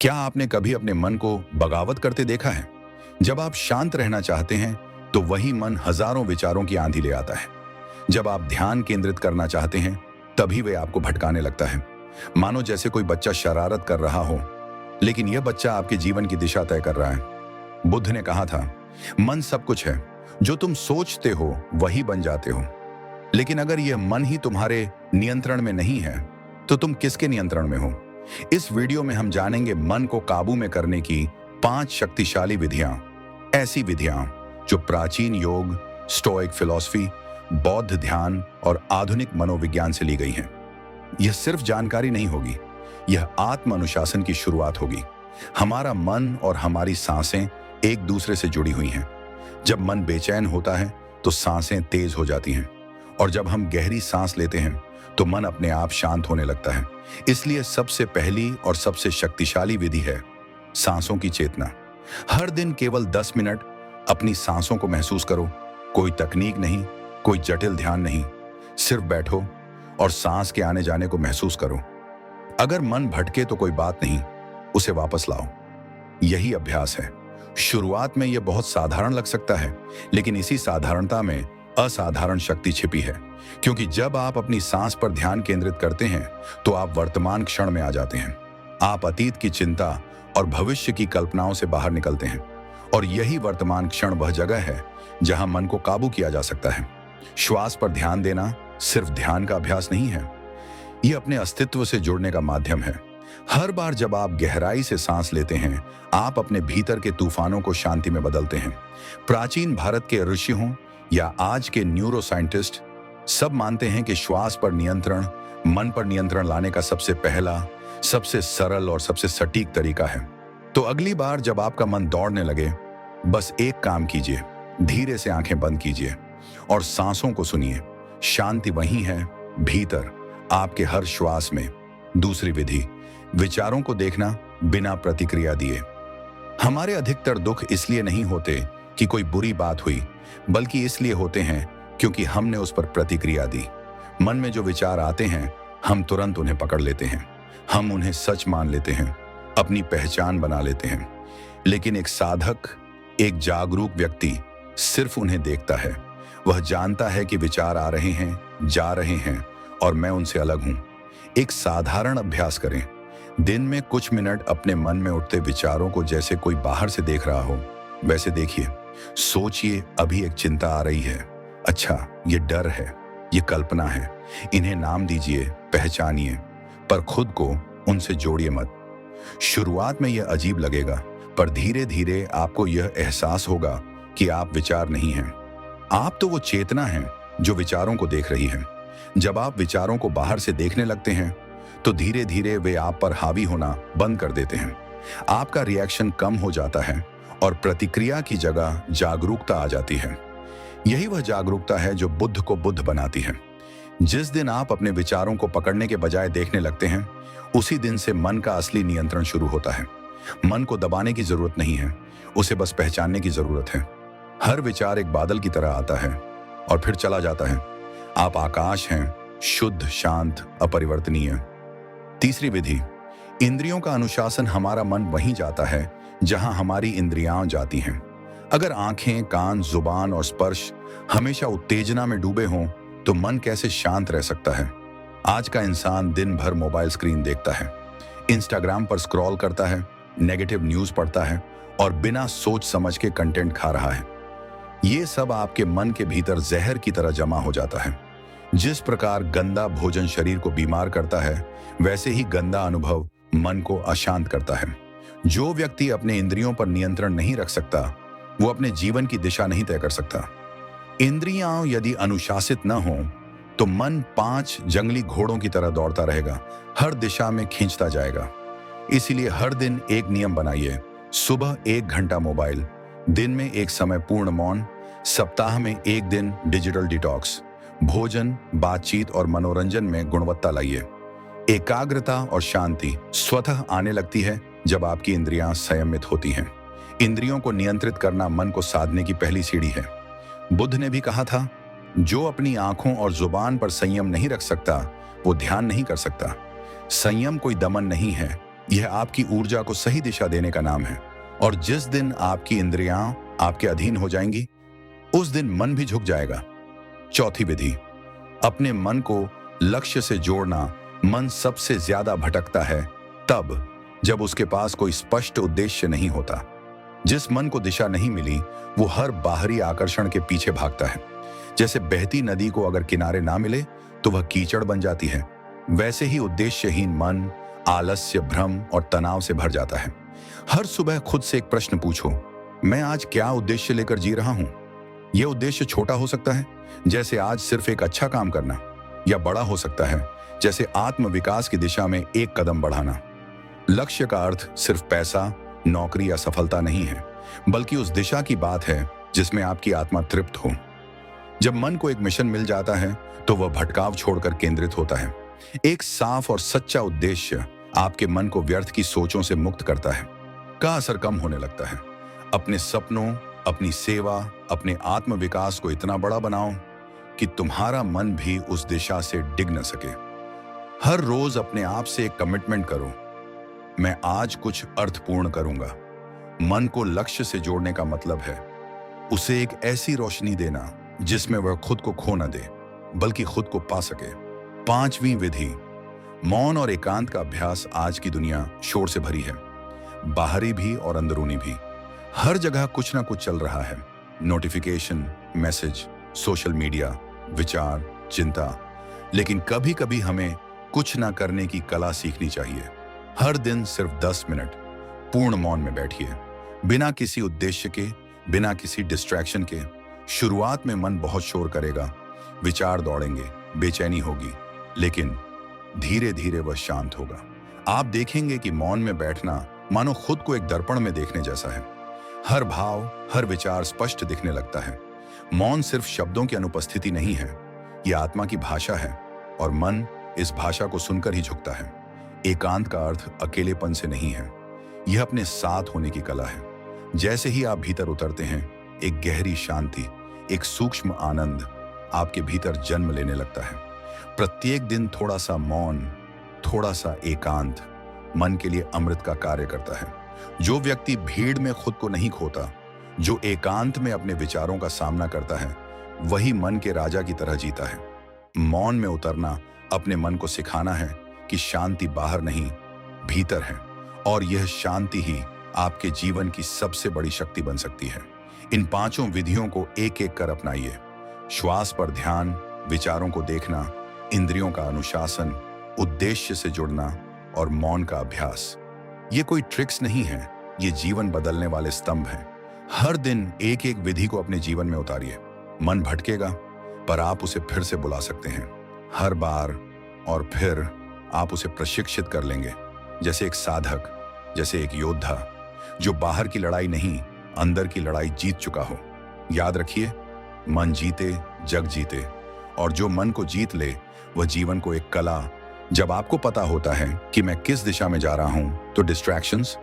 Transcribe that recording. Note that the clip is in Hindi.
क्या आपने कभी अपने मन को बगावत करते देखा है? जब आप शांत रहना चाहते हैं तो वही मन हजारों विचारों की आंधी ले आता है। जब आप ध्यान केंद्रित करना चाहते हैं तभी वे आपको भटकाने लगता है। मानो जैसे कोई बच्चा शरारत कर रहा हो, लेकिन यह बच्चा आपके जीवन की दिशा तय कर रहा है। बुद्ध ने कहा था, मन सब कुछ है, जो तुम सोचते हो वही बन जाते हो। लेकिन अगर यह मन ही तुम्हारे नियंत्रण में नहीं है तो तुम किसके नियंत्रण में हो? इस वीडियो में हम जानेंगे मन को काबू में करने की 5 शक्तिशाली विधियां। ऐसी विधियां जो प्राचीन योग, स्टोइक फिलॉसफी, बौद्ध ध्यान और आधुनिक मनोविज्ञान से ली गई हैं। यह सिर्फ जानकारी नहीं होगी, यह आत्म अनुशासन की शुरुआत होगी। हमारा मन और हमारी सांसें एक दूसरे से जुड़ी हुई हैं। जब मन बेचैन होता है तो सांसें तेज हो जाती हैं, और जब हम गहरी सांस लेते हैं तो मन अपने आप शांत होने लगता है। इसलिए सबसे पहली और सबसे शक्तिशाली विधि है सांसों की चेतना। हर दिन केवल 10 मिनट अपनी सांसों को महसूस करो। कोई तकनीक नहीं, कोई जटिल ध्यान नहीं, सिर्फ बैठो और सांस के आने जाने को महसूस करो। अगर मन भटके तो कोई बात नहीं, उसे वापस लाओ। यही अभ्यास है। शुरुआत में यह बहुत साधारण लग सकता है, लेकिन इसी साधारणता में असाधारण शक्ति छिपी है। क्योंकि जब आप अपनी सांस पर ध्यान केंद्रित करते हैं तो आप वर्तमान क्षण में आ जाते हैं। आप अतीत की चिंता और भविष्य की कल्पनाओं से बाहर निकलते हैं, और यही वर्तमान क्षण वह जगह है जहां मन को काबू किया जा सकता है। श्वास पर ध्यान देना सिर्फ ध्यान का अभ्यास नहीं है, यह अपने अस्तित्व से जुड़ने का माध्यम है। हर बार जब आप गहराई से सांस लेते हैं, आप अपने भीतर के तूफानों को शांति में बदलते हैं। प्राचीन भारत के ऋषि हों या आज के न्यूरो साइंटिस्ट, सब मानते हैं कि श्वास पर नियंत्रण मन पर नियंत्रण लाने का सबसे पहला, सबसे सरल और सबसे सटीक तरीका है। तो अगली बार जब आपका मन दौड़ने लगे, बस एक काम कीजिए, धीरे से आंखें बंद कीजिए और सांसों को सुनिए। शांति वहीं है, भीतर, आपके हर श्वास में। दूसरी विधि, विचारों को देखना बिना प्रतिक्रिया दिए। हमारे अधिकतर दुख इसलिए नहीं होते कि कोई बुरी बात हुई, बल्कि इसलिए होते हैं क्योंकि हमने उस पर प्रतिक्रिया दी। मन में जो विचार आते हैं, हम तुरंत उन्हें पकड़ लेते हैं। हम उन्हें सच मान लेते हैं, अपनी पहचान बना लेते हैं। लेकिन एक साधक, एक जागरूक व्यक्ति सिर्फ उन्हें देखता है। वह जानता है कि विचार आ रहे हैं, जा रहे हैं, और मैं उनसे अलग हूं। एक साधारण अभ्यास करें। दिन में कुछ मिनट अपने मन में उठते विचारों को जैसे कोई बाहर से देख रहा हो वैसे देखिए। सोचिए, अभी एक चिंता आ रही है। अच्छा, ये डर है, ये कल्पना है। इन्हें नाम दीजिए, पहचानिए, पर खुद को उनसे जोड़िए मत। शुरुआत में यह अजीब लगेगा, पर धीरे धीरे आपको यह एहसास होगा कि आप विचार नहीं हैं। आप तो वो चेतना हैं जो विचारों को देख रही है। जब आप विचारों को बाहर से देखने लगते हैं तो धीरे धीरे वे आप पर हावी होना बंद कर देते हैं। आपका रिएक्शन कम हो जाता है और प्रतिक्रिया की जगह जागरूकता आ जाती है। यही वह जागरूकता है जो बुद्ध को बुद्ध बनाती है। जिस दिन आप अपने विचारों को पकड़ने के बजाय देखने लगते हैं, उसी दिन से मन का असली नियंत्रण शुरू होता है। मन को दबाने की जरूरत नहीं है, उसे बस पहचानने की जरूरत है। हर विचार एक बादल की तरह आता है और फिर चला जाता है। आप आकाश हैं, शुद्ध, शांत, अपरिवर्तनीय। तीसरी विधि, इंद्रियों का अनुशासन। हमारा मन वहीं जाता है जहां हमारी इंद्रियां जाती हैं। अगर आंखें, कान, जुबान और स्पर्श हमेशा उत्तेजना में डूबे हों तो मन कैसे शांत रह सकता है? आज का इंसान दिन भर मोबाइल स्क्रीन देखता है, इंस्टाग्राम पर स्क्रॉल करता है, नेगेटिव न्यूज पढ़ता है और बिना सोच समझ के कंटेंट खा रहा है। ये सब आपके मन के भीतर जहर की तरह जमा हो जाता है। जिस प्रकार गंदा भोजन शरीर को बीमार करता है, वैसे ही गंदा अनुभव मन को अशांत करता है। जो व्यक्ति अपने इंद्रियों पर नियंत्रण नहीं रख सकता, वो अपने जीवन की दिशा नहीं तय कर सकता। इंद्रियां यदि अनुशासित न हो तो मन 5 जंगली घोड़ों की तरह दौड़ता रहेगा, हर दिशा में खींचता जाएगा। इसीलिए हर दिन एक नियम बनाइए। सुबह 1 घंटा मोबाइल, दिन में एक समय पूर्ण मौन, सप्ताह में 1 दिन डिजिटल डिटॉक्स। भोजन, बातचीत और मनोरंजन में गुणवत्ता लाइए। एकाग्रता और शांति स्वतः आने लगती है जब आपकी इंद्रियां संयमित होती हैं। इंद्रियों को नियंत्रित करना मन को साधने की पहली सीढ़ी है। बुद्ध ने भी कहा था, जो अपनी आंखों और जुबान पर संयम नहीं रख सकता, वो ध्यान नहीं कर सकता। संयम कोई दमन नहीं है, यह आपकी ऊर्जा को सही दिशा देने का नाम है। और जिस दिन आपकी इंद्रियां आपके अधीन हो जाएंगी, उस दिन मन भी झुक जाएगा। चौथी विधि, अपने मन को लक्ष्य से जोड़ना। मन सबसे ज्यादा भटकता है तब जब उसके पास कोई स्पष्ट उद्देश्य नहीं होता। जिस मन को दिशा नहीं मिली, वो हर बाहरी आकर्षण के पीछे भागता है। जैसे बहती नदी को अगर किनारे ना मिले तो वह कीचड़ बन जाती है, वैसे ही उद्देश्यहीन मन आलस्य, भ्रम और तनाव से भर जाता है। हर सुबह खुद से एक प्रश्न पूछो, मैं आज क्या उद्देश्य लेकर जी रहा हूं? यह उद्देश्य छोटा हो सकता है, जैसे आज सिर्फ एक अच्छा काम करना, या बड़ा हो सकता है, जैसे आत्म विकास की दिशा में एक कदम बढ़ाना। लक्ष्य का अर्थ सिर्फ पैसा, नौकरी या सफलता नहीं है, बल्कि उस दिशा की बात है जिसमें आपकी आत्मा तृप्त हो। जब मन को एक मिशन मिल जाता है तो वह भटकाव छोड़कर केंद्रित होता है। एक साफ और सच्चा उद्देश्य आपके मन को व्यर्थ की सोचों से मुक्त करता है, का असर कम होने लगता है। अपने सपनों, अपनी सेवा, अपने आत्म विकास को इतना बड़ा बनाओ कि तुम्हारा मन भी उस दिशा से डिग न सके। हर रोज अपने आप से एक कमिटमेंट करो, मैं आज कुछ अर्थपूर्ण करूंगा। मन को लक्ष्य से जोड़ने का मतलब है उसे एक ऐसी रोशनी देना जिसमें वह खुद को खो न दे, बल्कि खुद को पा सके। पांचवी विधि, मौन और एकांत का अभ्यास। आज की दुनिया शोर से भरी है, बाहरी भी और अंदरूनी भी। हर जगह कुछ ना कुछ चल रहा है, नोटिफिकेशन, मैसेज, सोशल मीडिया, विचार, चिंता। लेकिन कभी कभी हमें कुछ ना करने की कला सीखनी चाहिए। हर दिन सिर्फ 10 मिनट पूर्ण मौन में बैठिए, बिना किसी उद्देश्य के, बिना किसी डिस्ट्रैक्शन के। शुरुआत में मन बहुत शोर करेगा, विचार दौड़ेंगे, बेचैनी होगी, लेकिन धीरे धीरे वह शांत होगा। आप देखेंगे कि मौन में बैठना मानो खुद को एक दर्पण में देखने जैसा है। हर भाव, हर विचार स्पष्ट दिखने लगता है। मौन सिर्फ शब्दों की अनुपस्थिति नहीं है, यह आत्मा की भाषा है, और मन इस भाषा को सुनकर ही झुकता है। एकांत का अर्थ अकेलेपन से नहीं है, यह अपने साथ होने की कला है। जैसे ही आप भीतर उतरते हैं, एक गहरी शांति, एक सूक्ष्म आनंद आपके भीतर जन्म लेने लगता है। प्रत्येक दिन थोड़ा सा मौन, थोड़ा सा एकांत मन के लिए अमृत का कार्य करता है। जो व्यक्ति भीड़ में खुद को नहीं खोता, जो एकांत में अपने विचारों का सामना करता है, वही मन के राजा की तरह जीता है। मौन में उतरना अपने मन को सिखाना है कि शांति बाहर नहीं, भीतर है, और यह शांति ही आपके जीवन की सबसे बड़ी शक्ति बन सकती है। इन पांचों विधियों को एक एक कर अपनाइए। श्वास पर ध्यान, विचारों को देखना, इंद्रियों का अनुशासन, उद्देश्य से जुड़ना और मौन का अभ्यास। ये कोई ट्रिक्स नहीं है, ये जीवन बदलने वाले स्तंभ हैं। हर दिन एक एक विधि को अपने जीवन में उतारिए। मन भटकेगा, पर आप उसे फिर से बुला सकते हैं। हर बार और फिर आप उसे प्रशिक्षित कर लेंगे, जैसे एक साधक, जैसे एक योद्धा जो बाहर की लड़ाई नहीं, अंदर की लड़ाई जीत चुका हो। याद रखिए, मन जीते जग जीते, और जो मन को जीत ले वह जीवन को एक कला। जब आपको पता होता है कि मैं किस दिशा में जा रहा हूं, तो डिस्ट्रैक्शंस